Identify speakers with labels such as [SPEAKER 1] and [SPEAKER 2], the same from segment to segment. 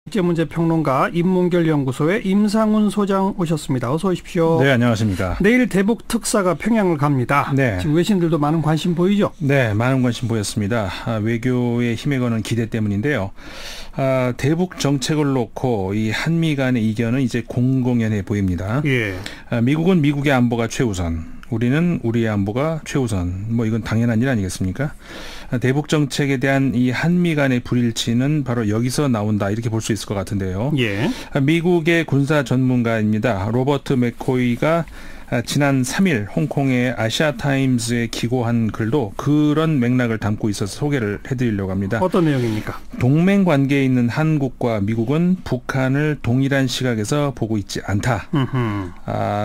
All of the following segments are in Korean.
[SPEAKER 1] 국제문제평론가 인문결연구소의 임상훈 소장 오셨습니다. 어서 오십시오.
[SPEAKER 2] 네, 안녕하십니까.
[SPEAKER 1] 내일 대북 특사가 평양을 갑니다.
[SPEAKER 2] 네.
[SPEAKER 1] 지금 외신들도 많은 관심 보이죠?
[SPEAKER 2] 네, 많은 관심 보였습니다. 외교의 힘에 거는 기대 때문인데요. 대북 정책을 놓고 이 한미 간의 이견은 이제 공공연해 보입니다.
[SPEAKER 1] 예.
[SPEAKER 2] 미국은 미국의 안보가 최우선, 우리는 우리의 안보가 최우선. 이건 당연한 일 아니겠습니까? 대북 정책에 대한 이 한미 간의 불일치는 바로 여기서 나온다, 이렇게 볼 수 있을 것 같은데요.
[SPEAKER 1] 예.
[SPEAKER 2] 미국의 군사 전문가입니다. 로버트 맥코이가 지난 3일 홍콩의 아시아타임즈에 기고한 글도 그런 맥락을 담고 있어서 소개를 해드리려고 합니다.
[SPEAKER 1] 어떤 내용입니까?
[SPEAKER 2] 동맹 관계에 있는 한국과 미국은 북한을 동일한 시각에서 보고 있지 않다.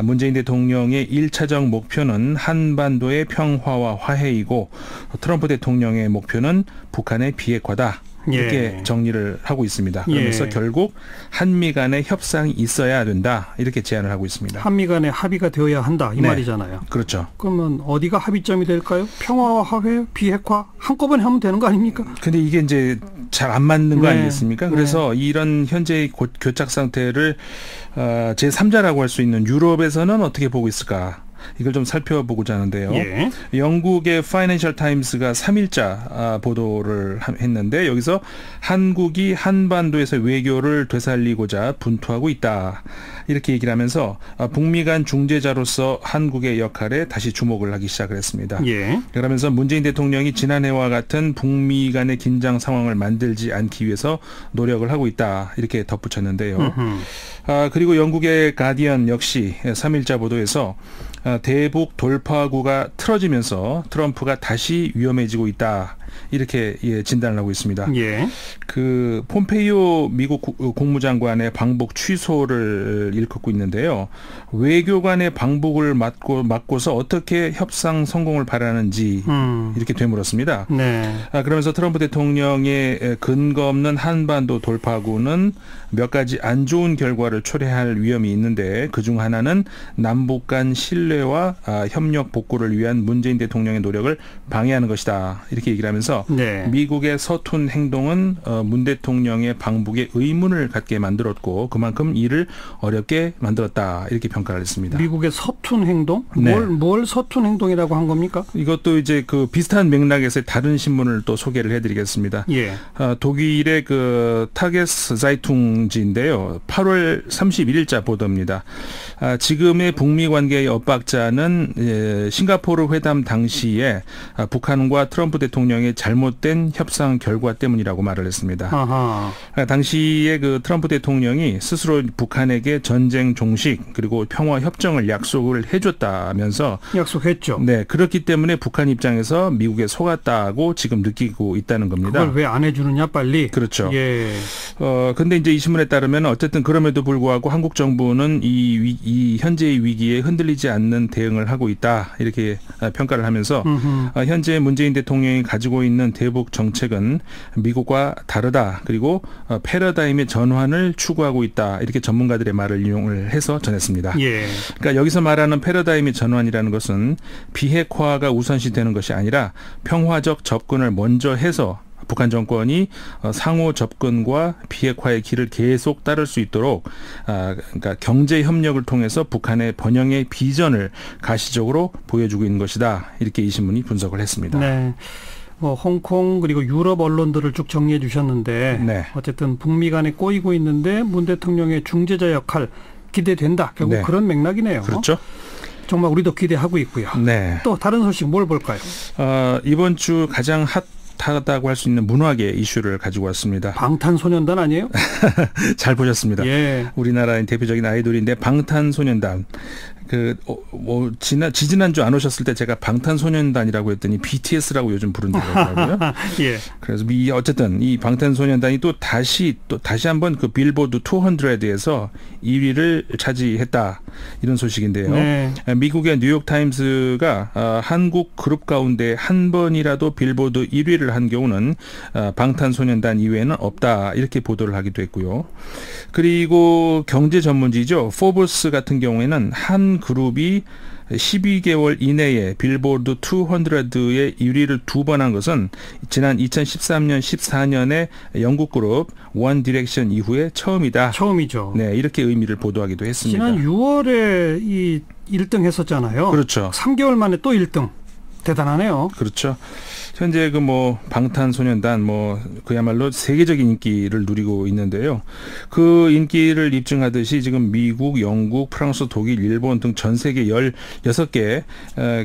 [SPEAKER 2] 문재인 대통령의 1차적 목표는 한반도의 평화와 화해이고 트럼프 대통령의 목표는 북한의 비핵화다. 이렇게 정리를 하고 있습니다. 그러면서 결국 한미 간의 협상이 있어야 된다, 이렇게 제안을 하고 있습니다.
[SPEAKER 1] 한미 간의 합의가 되어야 한다, 이 말이잖아요.
[SPEAKER 2] 그렇죠.
[SPEAKER 1] 그러면 어디가 합의점이 될까요? 평화와 화해, 비핵화 한꺼번에 하면 되는 거 아닙니까?
[SPEAKER 2] 근데 이게 이제 잘 안 맞는 거 아니겠습니까? 그래서 이런 현재의 교착 상태를 제3자라고 할 수 있는 유럽에서는 어떻게 보고 있을까? 이걸 좀 살펴보고자 하는데요. 영국의 파이낸셜 타임스가 3일자 보도를 했는데, 여기서 한국이 한반도에서 외교를 되살리고자 분투하고 있다, 이렇게 얘기를 하면서 북미 간 중재자로서 한국의 역할에 다시 주목을 하기 시작을 했습니다. 그러면서 문재인 대통령이 지난해와 같은 북미 간의 긴장 상황을 만들지 않기 위해서 노력을 하고 있다, 이렇게 덧붙였는데요. 그리고 영국의 가디언 역시 3일자 보도에서 대북 돌파구가 틀어지면서 트럼프가 다시 위험해지고 있다, 이렇게 진단을 하고 있습니다. 그 폼페이오 미국 국무장관의 방북 취소를 일컫고 있는데요. 외교관의 방북을 막고서 어떻게 협상 성공을 바라는지 이렇게 되물었습니다. 그러면서 트럼프 대통령의 근거 없는 한반도 돌파구는 몇 가지 안 좋은 결과를 초래할 위험이 있는데, 그중 하나는 남북 간 신뢰와 협력 복구를 위한 문재인 대통령의 노력을 방해하는 것이다, 이렇게 얘기를 하면서 미국의 서툰 행동은 문 대통령의 방북에 의문을 갖게 만들었고 그만큼 이를 어렵게 만들었다, 이렇게 평가를 했습니다.
[SPEAKER 1] 미국의 서툰 행동? 뭘 서툰 행동이라고 한 겁니까?
[SPEAKER 2] 이것도 이제 그 비슷한 맥락에서 다른 신문을 또 소개를 해드리겠습니다. 독일의 그 타게스 자이퉁지인데요. 8월 31일자 보도입니다. 지금의 북미 관계의 엇박자는 싱가포르 회담 당시에 북한과 트럼프 대통령의 잘못된 협상 결과 때문이라고 말을 했습니다. 당시에 그 트럼프 대통령이 스스로 북한에게 전쟁 종식 그리고 평화 협정을 약속을 해줬다면서,
[SPEAKER 1] 약속했죠.
[SPEAKER 2] 네, 그렇기 때문에 북한 입장에서 미국에 속았다고 지금 느끼고 있다는 겁니다.
[SPEAKER 1] 그걸 왜 안 해주느냐, 빨리.
[SPEAKER 2] 그렇죠. 근데 이제 이 신문에 따르면 어쨌든 그럼에도 불구하고 한국 정부는 이 현재의 위기에 흔들리지 않는 대응을 하고 있다, 이렇게 평가를 하면서 현재 문재인 대통령이 가지고 있는 대북 정책은 미국과 다르다, 그리고 패러다임의 전환을 추구하고 있다, 이렇게 전문가들의 말을 인용을 해서 전했습니다. 그러니까 여기서 말하는 패러다임의 전환이라는 것은 비핵화가 우선시 되는 것이 아니라 평화적 접근을 먼저 해서 북한 정권이 상호 접근과 비핵화의 길을 계속 따를 수 있도록 그러니까 경제 협력을 통해서 북한의 번영의 비전을 가시적으로 보여주고 있는 것이다, 이렇게 이 신문이 분석을 했습니다.
[SPEAKER 1] 홍콩 그리고 유럽 언론들을 쭉 정리해 주셨는데 어쨌든 북미 간에 꼬이고 있는데 문 대통령의 중재자 역할 기대된다, 결국 그런 맥락이네요.
[SPEAKER 2] 그렇죠.
[SPEAKER 1] 정말 우리도 기대하고 있고요. 또 다른 소식 뭘 볼까요?
[SPEAKER 2] 이번 주 가장 핫하다고 할 수 있는 문화계 이슈를 가지고 왔습니다.
[SPEAKER 1] 방탄소년단 아니에요?
[SPEAKER 2] 잘 보셨습니다. 우리나라의 대표적인 아이돌인데 방탄소년단. 지지난주 안 오셨을 때 제가 방탄소년단이라고 했더니 BTS라고 요즘 부른다고요. 그래서 어쨌든 이 방탄소년단이 또 다시 한번 그 빌보드 200에서 2위를 차지했다, 이런 소식인데요. 미국의 뉴욕타임스가 한국 그룹 가운데 한 번이라도 빌보드 1위를 한 경우는 방탄소년단 이외에는 없다, 이렇게 보도를 하기도 했고요. 그리고 경제 전문지죠. 포브스 같은 경우에는 한 그룹이 12개월 이내에 빌보드 200의 1위를 2번 한 것은 지난 2013년, 14년에 영국 그룹 원 디렉션 이후에 처음이다.
[SPEAKER 1] 처음이죠.
[SPEAKER 2] 네, 이렇게 의미를 보도하기도 했습니다.
[SPEAKER 1] 지난 6월에 이 1등 했었잖아요.
[SPEAKER 2] 그렇죠.
[SPEAKER 1] 3개월 만에 또 1등. 대단하네요.
[SPEAKER 2] 그렇죠. 현재 그 뭐 방탄소년단 뭐 그야말로 세계적인 인기를 누리고 있는데요. 그 인기를 입증하듯이 지금 미국, 영국, 프랑스, 독일, 일본 등 전 세계 16개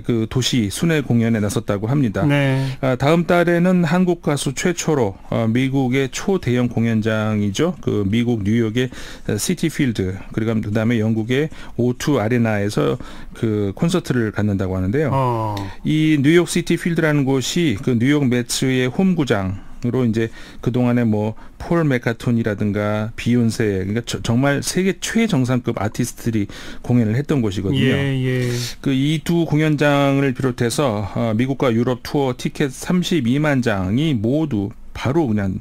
[SPEAKER 2] 그 도시 순회 공연에 나섰다고 합니다.
[SPEAKER 1] 네.
[SPEAKER 2] 다음 달에는 한국 가수 최초로 미국의 초대형 공연장이죠. 그 미국 뉴욕의 시티필드 그리고 그다음에 영국의 O2 아레나에서 그 콘서트를 갖는다고 하는데요. 이 뉴욕 시티필드라는 곳이 그 뉴욕 매츠의 홈구장으로 이제 그동안에 뭐 폴 맥카트니라든가 비욘세 그러니까 정말 세계 최정상급 아티스트들이 공연을 했던 곳이거든요.
[SPEAKER 1] 예.
[SPEAKER 2] 그 이 두 공연장을 비롯해서 미국과 유럽 투어 티켓 32만 장이 모두 바로 그냥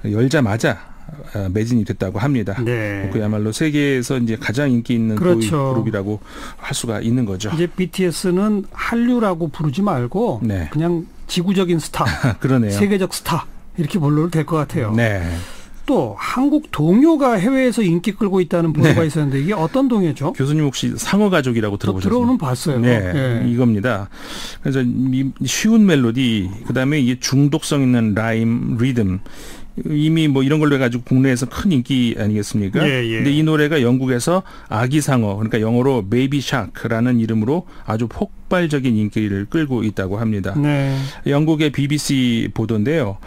[SPEAKER 2] 열자마자 매진이 됐다고 합니다.
[SPEAKER 1] 네.
[SPEAKER 2] 그야말로 세계에서 이제 가장 인기 있는
[SPEAKER 1] 그렇죠.
[SPEAKER 2] 그룹이라고 할 수가 있는 거죠.
[SPEAKER 1] 이제 BTS는 한류라고 부르지 말고
[SPEAKER 2] 네.
[SPEAKER 1] 그냥 지구적인 스타,
[SPEAKER 2] 그러네요.
[SPEAKER 1] 세계적 스타 이렇게 불러도 될 것 같아요.
[SPEAKER 2] 네.
[SPEAKER 1] 또 한국 동요가 해외에서 인기 끌고 있다는 보도가 있었는데 이게 어떤 동요죠?
[SPEAKER 2] 교수님 혹시 상어 가족이라고 들어보셨어요?
[SPEAKER 1] 들어오는 봤어요.
[SPEAKER 2] 네, 이겁니다. 그래서 쉬운 멜로디, 그다음에 이게 중독성 있는 라임, 리듬. 이미 뭐 이런 걸로 해가지고 국내에서 큰 인기 아니겠습니까? 근데 이 노래가 영국에서 아기 상어, 그러니까 영어로 베이비 샤크라는 이름으로 아주 폭발적인 인기를 끌고 있다고 합니다.
[SPEAKER 1] 네.
[SPEAKER 2] 영국의 BBC 보도인데요.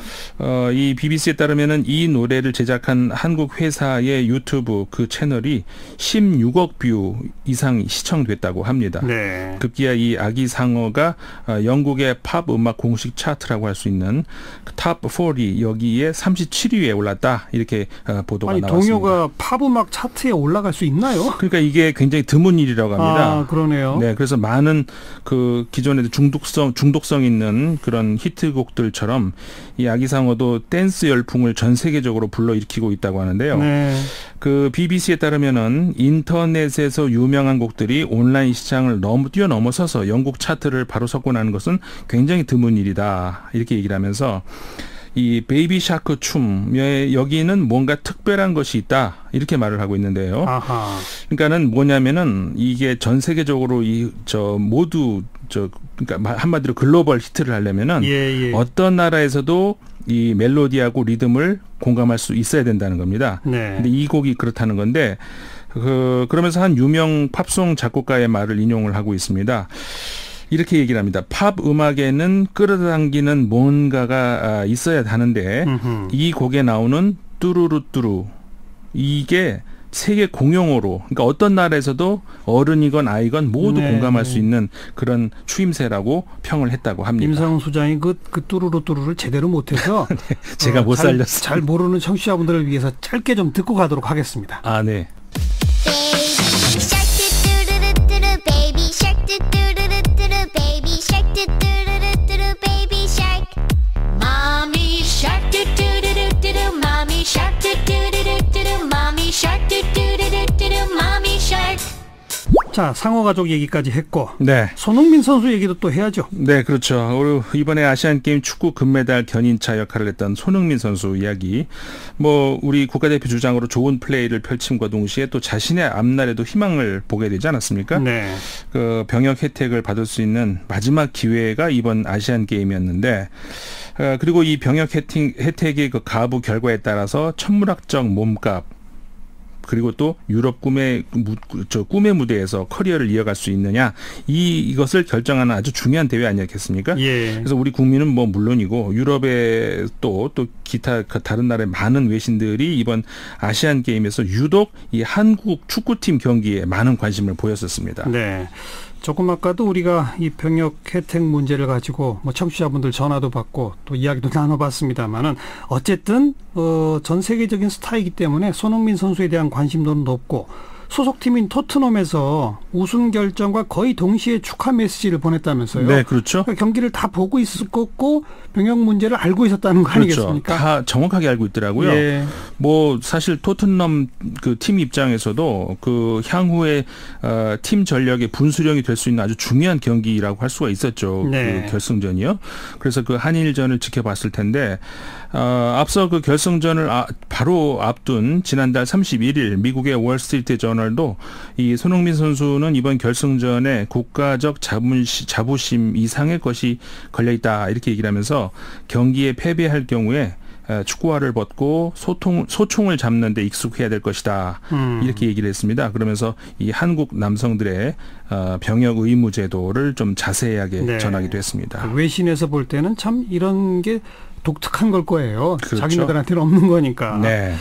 [SPEAKER 2] 이 BBC에 따르면은 이 노래를 제작한 한국 회사의 유튜브 그 채널이 16억 뷰 이상 시청됐다고 합니다.
[SPEAKER 1] 네.
[SPEAKER 2] 급기야 이 아기 상어가 영국의 팝 음악 공식 차트라고 할 수 있는 탑 40 여기에 37위에 올랐다 이렇게 보도가 나왔습니다.
[SPEAKER 1] 동요가 팝 음악 차트에 올라갈 수 있나요?
[SPEAKER 2] 그러니까 이게 굉장히 드문 일이라고 합니다.
[SPEAKER 1] 그러네요.
[SPEAKER 2] 네, 그래서 많은 그 기존에 중독성 있는 그런 히트곡들처럼 이 아기상어도 댄스 열풍을 전 세계적으로 불러일으키고 있다고 하는데요.
[SPEAKER 1] 네.
[SPEAKER 2] 그 BBC에 따르면은 인터넷에서 유명한 곡들이 온라인 시장을 뛰어넘어서서 영국 차트를 바로 석권하는 것은 굉장히 드문 일이다 이렇게 얘기를 하면서. 이 베이비 샤크 춤에 여기는 뭔가 특별한 것이 있다 이렇게 말을 하고 있는데요.
[SPEAKER 1] 아하.
[SPEAKER 2] 그러니까는 뭐냐면은 이게 전 세계적으로 모두 그러니까 한마디로 글로벌 히트를 하려면은 어떤 나라에서도 이 멜로디하고 리듬을 공감할 수 있어야 된다는 겁니다.
[SPEAKER 1] 네.
[SPEAKER 2] 근데 이 곡이 그렇다는 건데 그러면서 한 유명 팝송 작곡가의 말을 인용을 하고 있습니다. 이렇게 얘기를 합니다. 팝 음악에는 끌어당기는 뭔가가 있어야 하는데 이 곡에 나오는 뚜루루뚜루 이게 세계 공용어로 그러니까 어떤 나라에서도 어른이건 아이건 모두 공감할 수 있는 그런 추임새라고 평을 했다고 합니다.
[SPEAKER 1] 임상훈 소장이 그 뚜루루뚜루를 제대로 못해서
[SPEAKER 2] 네, 제가 못 살렸어요.
[SPEAKER 1] 잘 모르는 청취자분들을 위해서 짧게 좀 듣고 가도록 하겠습니다.
[SPEAKER 2] 아, 네.
[SPEAKER 1] 자, 상어 가족 얘기까지 했고
[SPEAKER 2] 네.
[SPEAKER 1] 손흥민 선수 얘기도 또 해야죠.
[SPEAKER 2] 네, 그렇죠. 이번에 아시안게임 축구 금메달 견인차 역할을 했던 손흥민 선수 이야기. 뭐 우리 국가대표 주장으로 좋은 플레이를 펼침과 동시에 또 자신의 앞날에도 희망을 보게 되지 않았습니까?
[SPEAKER 1] 네.
[SPEAKER 2] 그 병역 혜택을 받을 수 있는 마지막 기회가 이번 아시안게임이었는데 그리고 이 병역 혜택의 그 가부 결과에 따라서 천문학적 몸값 그리고 또 유럽 꿈의 무대에서 커리어를 이어갈 수 있느냐 이것을 결정하는 아주 중요한 대회 아니었겠습니까? 그래서 우리 국민은 뭐 물론이고 유럽의 또 기타 다른 나라의 많은 외신들이 이번 아시안 게임에서 유독 이 한국 축구팀 경기에 많은 관심을 보였었습니다.
[SPEAKER 1] 네. 조금 아까도 우리가 이 병역 혜택 문제를 가지고 뭐 청취자분들 전화도 받고 또 이야기도 나눠봤습니다만은 어쨌든 전 세계적인 스타이기 때문에 손흥민 선수에 대한 관심도는 높고 소속팀인 토트넘에서 우승 결정과 거의 동시에 축하 메시지를 보냈다면서요.
[SPEAKER 2] 네, 그렇죠.
[SPEAKER 1] 그러니까 경기를 다 보고 있었고 병역 문제를 알고 있었다는 거 아니겠습니까?
[SPEAKER 2] 그렇죠. 다 정확하게 알고 있더라고요.
[SPEAKER 1] 예.
[SPEAKER 2] 뭐 사실 토트넘 그 팀 입장에서도 그 향후에 팀 전력의 분수령이 될 수 있는 아주 중요한 경기라고 할 수가 있었죠.
[SPEAKER 1] 네.
[SPEAKER 2] 그 결승전이요. 그래서 그 한일전을 지켜봤을 텐데 앞서 그 결승전을 바로 앞둔 지난달 31일 미국의 월스트리트 저널도 이 손흥민 선수는 이번 결승전에 국가적 자부심 이상의 것이 걸려있다 이렇게 얘기를 하면서 경기에 패배할 경우에 축구화를 벗고 소총을 잡는 데 익숙해야 될 것이다. 이렇게 얘기를 했습니다. 그러면서 이 한국 남성들의 병역 의무 제도를 좀 자세하게
[SPEAKER 1] 네.
[SPEAKER 2] 전하기도 했습니다.
[SPEAKER 1] 외신에서 볼 때는 참 이런 게 독특한 걸 거예요.
[SPEAKER 2] 그렇죠.
[SPEAKER 1] 자기네들한테는 없는 거니까.
[SPEAKER 2] 네.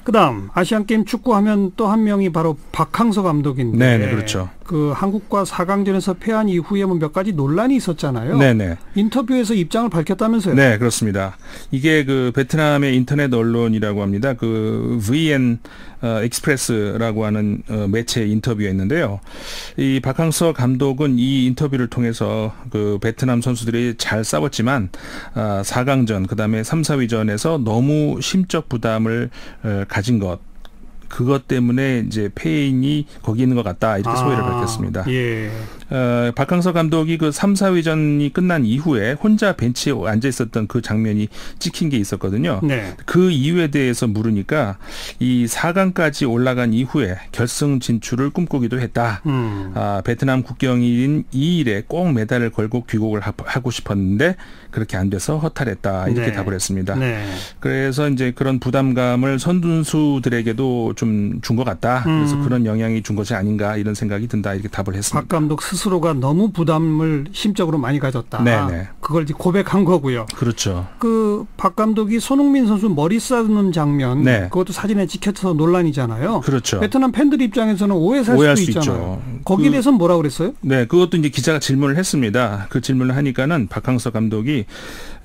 [SPEAKER 1] 그다음 아시안게임 축구하면 또 한 명이 바로 박항서 감독인데
[SPEAKER 2] 네, 그렇죠.
[SPEAKER 1] 그 한국과 4강전에서 패한 이후에 뭐 몇 가지 논란이 있었잖아요.
[SPEAKER 2] 네네.
[SPEAKER 1] 인터뷰에서 입장을 밝혔다면서요?
[SPEAKER 2] 네, 그렇습니다. 이게 그 베트남의 인터넷 언론이라고 합니다. 그 VN 익스프레스라고 하는 매체 인터뷰였는데요. 이 박항서 감독은 이 인터뷰를 통해서 그 베트남 선수들이 잘 싸웠지만 4강전 그다음에 3, 4위전에서 너무 심적 부담을 가진 그것 때문에 이제 패인이 거기 있는 것 같다 이렇게 소회를 밝혔습니다.
[SPEAKER 1] 예.
[SPEAKER 2] 박항서 감독이 그 3, 4위전이 끝난 이후에 혼자 벤치에 앉아 있었던 그 장면이 찍힌 게 있었거든요.
[SPEAKER 1] 네.
[SPEAKER 2] 그 이유에 대해서 물으니까 이 4강까지 올라간 이후에 결승 진출을 꿈꾸기도 했다. 베트남 국경일인 2일에 꼭 메달을 걸고 귀국을 하고 싶었는데 그렇게 안 돼서 허탈했다 이렇게
[SPEAKER 1] 네.
[SPEAKER 2] 답을 했습니다.
[SPEAKER 1] 네.
[SPEAKER 2] 그래서 이제 그런 부담감을 선수들에게도 좀 준 것 같다. 그래서 그런 영향이 준 것이 아닌가 이런 생각이 든다 이렇게 답을 했습니다.
[SPEAKER 1] 박 감독 스스로가 너무 부담을 심적으로 많이 가졌다.
[SPEAKER 2] 네네.
[SPEAKER 1] 그걸 이제 고백한 거고요.
[SPEAKER 2] 그렇죠.
[SPEAKER 1] 그 박 감독이 손흥민 선수 머리 싸는 장면,
[SPEAKER 2] 네.
[SPEAKER 1] 그것도 사진에 찍혀서 논란이잖아요.
[SPEAKER 2] 그렇죠.
[SPEAKER 1] 베트남 팬들 입장에서는 오해할 수도 있잖아요. 거기에 대해서는 뭐라고 그랬어요?
[SPEAKER 2] 네, 그것도 이제 기자가 질문을 했습니다. 그 질문을 하니까는 박항서 감독이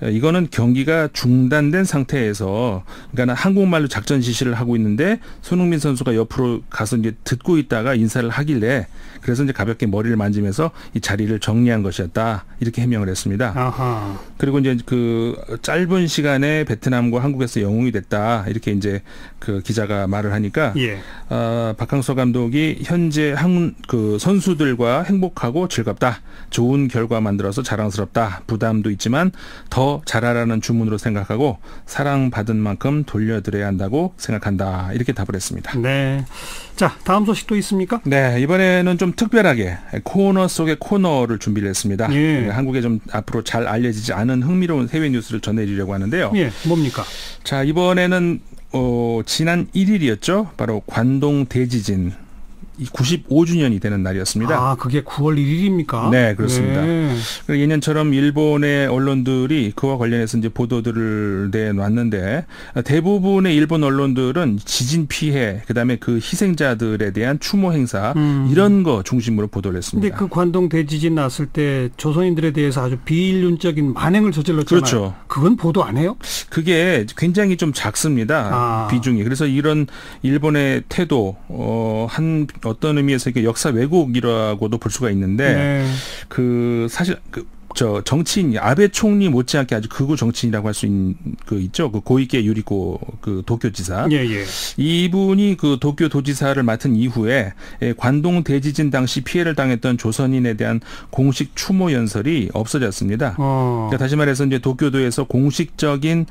[SPEAKER 2] 이거는 경기가 중단된 상태에서 그러니까 한국말로 작전 지시를 하고 있는데 손흥민 선수가 옆으로 가서 이제 듣고 있다가 인사를 하길래 그래서 이제 가볍게 머리를 만지면서 이 자리를 정리한 것이었다 이렇게 해명을 했습니다.
[SPEAKER 1] 아하.
[SPEAKER 2] 그리고 이제 그 짧은 시간에 베트남과 한국에서 영웅이 됐다 이렇게 이제 그 기자가 말을 하니까
[SPEAKER 1] 예.
[SPEAKER 2] 박항서 감독이 현재 그 선수들과 행복하고 즐겁다, 좋은 결과 만들어서 자랑스럽다, 부담도 있지만 더 잘하라는 주문으로 생각하고 사랑받은 만큼 돌려드려야 한다고 생각한다 이렇게 답을 했습니다.
[SPEAKER 1] 네. 자, 다음 소식도 있습니까?
[SPEAKER 2] 네, 이번에는 좀 특별하게 코너 속의 코너를 준비를 했습니다.
[SPEAKER 1] 예.
[SPEAKER 2] 한국에 좀 앞으로 잘 알려지지 않은 흥미로운 해외 뉴스를 전해드리려고 하는데요.
[SPEAKER 1] 예, 뭡니까?
[SPEAKER 2] 자, 이번에는 지난 1일이었죠. 바로 관동 대지진 95주년이 되는 날이었습니다.
[SPEAKER 1] 아, 그게 9월 1일입니까?
[SPEAKER 2] 네, 그렇습니다.
[SPEAKER 1] 네.
[SPEAKER 2] 예년처럼 일본의 언론들이 그와 관련해서 이제 보도들을 내놨는데 대부분의 일본 언론들은 지진 피해, 그다음에 그 희생자들에 대한 추모 행사 이런 거 중심으로 보도를 했습니다.
[SPEAKER 1] 근데 그 관동 대지진 났을 때 조선인들에 대해서 아주 비인륜적인 만행을 저질렀잖아요.
[SPEAKER 2] 그렇죠.
[SPEAKER 1] 그건 보도 안 해요?
[SPEAKER 2] 그게 굉장히 좀 작습니다. 비중이. 그래서 이런 일본의 태도, 어떤 의미에서 이게 역사 왜곡이라고도 볼 수가 있는데,
[SPEAKER 1] 네.
[SPEAKER 2] 그 사실 정치인 아베 총리 못지않게 아주 극우 정치인이라고 할 수 있는 그 있죠. 그 고이케 유리코 그 도쿄지사.
[SPEAKER 1] 예, 예.
[SPEAKER 2] 이분이 그 도쿄 도지사를 맡은 이후에 관동 대지진 당시 피해를 당했던 조선인에 대한 공식 추모 연설이 없어졌습니다. 그러니까 다시 말해서 이제 도쿄도에서 공식적인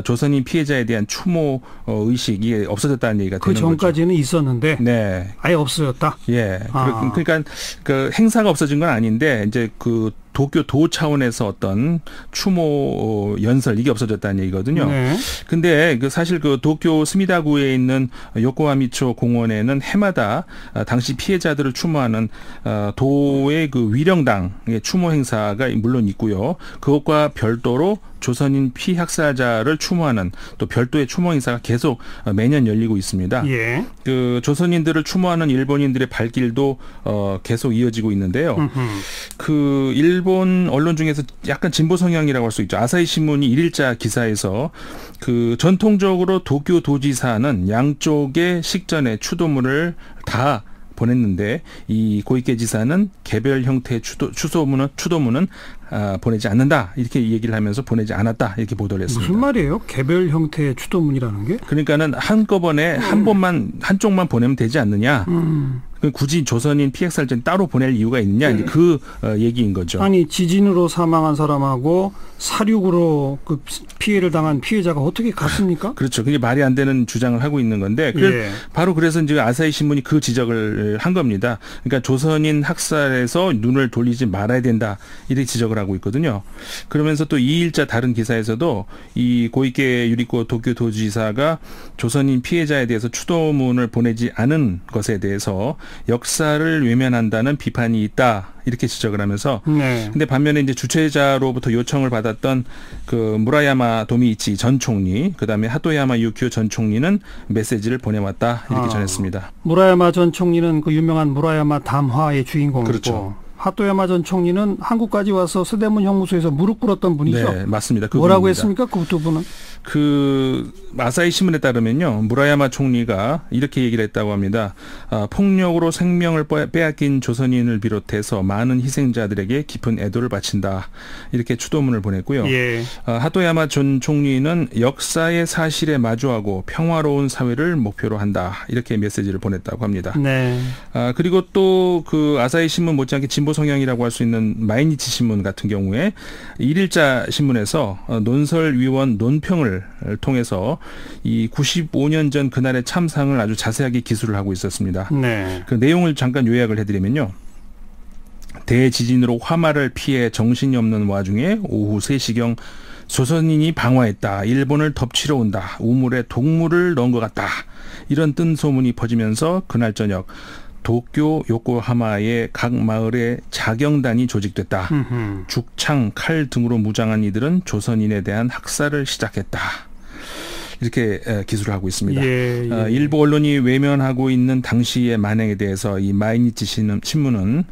[SPEAKER 2] 조선인 피해자에 대한 추모 의식이 없어졌다는 얘기가 되는 거죠.
[SPEAKER 1] 그 전까지는 있었는데
[SPEAKER 2] 네.
[SPEAKER 1] 아예 없어졌다.
[SPEAKER 2] 예. 그러니까 그 행사가 없어진 건 아닌데 이제 그 도쿄도 차원에서 어떤 추모 연설 이게 없어졌다는 얘기거든요.
[SPEAKER 1] 네.
[SPEAKER 2] 근데 그 사실 그 도쿄 스미다구에 있는 요코하미초 공원에는 해마다 당시 피해자들을 추모하는 도의 그 위령당의 추모 행사가 물론 있고요. 그것과 별도로 조선인 피학살자를 추모하는 또 별도의 추모 행사가 계속 매년 열리고 있습니다.
[SPEAKER 1] 예.
[SPEAKER 2] 그 조선인들을 추모하는 일본인들의 발길도 계속 이어지고 있는데요. 그 일본 언론 중에서 약간 진보 성향이라고 할 수 있죠. 아사히 신문이 1일자 기사에서 그 전통적으로 도쿄 도지사는 양쪽의 식전에 추도물을 다 보냈는데 이 고이케 지사는 개별 형태의 추도문은 보내지 않는다 이렇게 얘기를 하면서 보내지 않았다 이렇게 보도를 했습니다.
[SPEAKER 1] 무슨 말이에요? 개별 형태의 추도문이라는 게?
[SPEAKER 2] 그러니까는 한꺼번에 한쪽만 보내면 되지 않느냐? 굳이 조선인 피해살전 따로 보낼 이유가 있느냐? 이제 그 얘기인 거죠.
[SPEAKER 1] 아니 지진으로 사망한 사람하고 사륙으로 그 피해를 당한 피해자가 어떻게 같습니까?
[SPEAKER 2] 그렇죠. 그게 말이 안 되는 주장을 하고 있는 건데 바로 그래서 이제 아사히 신문이 그 지적을 한 겁니다. 그러니까 조선인 학살에서 눈을 돌리지 말아야 된다 이렇게 지적을 하고 있거든요. 그러면서 또 2일자 다른 기사에서도 이 고이케 유리코 도쿄도지사가 조선인 피해자에 대해서 추도문을 보내지 않은 것에 대해서 역사를 외면한다는 비판이 있다 이렇게 지적을 하면서 근데 반면에 이제 주최자로부터 요청을 받았던 그 무라야마 도미이치 전 총리 그다음에 하토야마 유키오 전 총리는 메시지를 보내왔다 이렇게 전했습니다.
[SPEAKER 1] 무라야마 전 총리는 그 유명한 무라야마 담화의 주인공이고
[SPEAKER 2] 그렇죠.
[SPEAKER 1] 하토야마 전 총리는 한국까지 와서 서대문 형무소에서 무릎 꿇었던 분이죠.
[SPEAKER 2] 네, 맞습니다.
[SPEAKER 1] 뭐라고
[SPEAKER 2] 분입니다.
[SPEAKER 1] 했습니까? 그 두 분은?
[SPEAKER 2] 그 아사히 신문에 따르면요. 무라야마 총리가 이렇게 얘기를 했다고 합니다. 폭력으로 생명을 빼앗긴 조선인을 비롯해서 많은 희생자들에게 깊은 애도를 바친다. 이렇게 추도문을 보냈고요. 하토야마 전 총리는 역사의 사실에 마주하고 평화로운 사회를 목표로 한다. 이렇게 메시지를 보냈다고 합니다. 그리고 또 그 아사히 신문 못지않게 진보 성향이라고 할 수 있는 마이니치 신문 같은 경우에 1일자 신문에서 논설위원 논평을 통해서 이 95년 전 그날의 참상을 아주 자세하게 기술을 하고 있었습니다. 그 내용을 잠깐 요약을 해드리면요. 대지진으로 화마를 피해 정신이 없는 와중에 오후 3시경 조선인이 방화했다. 일본을 덮치러 온다. 우물에 독물을 넣은 것 같다. 이런 뜬 소문이 퍼지면서 그날 저녁 도쿄 요코하마의 각 마을에 자경단이 조직됐다. 죽창, 칼 등으로 무장한 이들은 조선인에 대한 학살을 시작했다. 이렇게 기술을 하고 있습니다. 일부 언론이 외면하고 있는 당시의 만행에 대해서 이 마이니치 신문은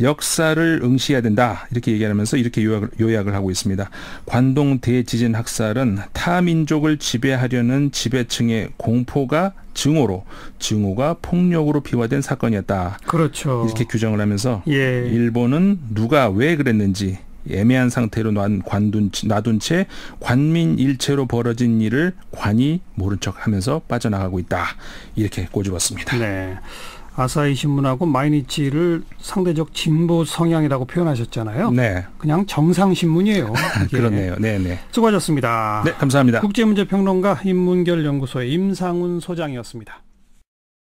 [SPEAKER 2] 역사를 응시해야 된다. 이렇게 얘기하면서 이렇게 요약을 하고 있습니다. 관동 대지진 학살은 타 민족을 지배하려는 지배층의 공포가 증오가 폭력으로 비화된 사건이었다.
[SPEAKER 1] 그렇죠.
[SPEAKER 2] 이렇게 규정을 하면서 일본은 누가 왜 그랬는지 애매한 상태로 놔둔 채 관민 일체로 벌어진 일을 관이 모른 척하면서 빠져나가고 있다. 이렇게 꼬집었습니다.
[SPEAKER 1] 아사히 신문하고 마이니치를 상대적 진보 성향이라고 표현하셨잖아요. 그냥 정상 신문이에요.
[SPEAKER 2] 그렇네요.
[SPEAKER 1] 수고하셨습니다.
[SPEAKER 2] 네, 감사합니다.
[SPEAKER 1] 국제문제평론가 인문결연구소의 임상훈 소장이었습니다.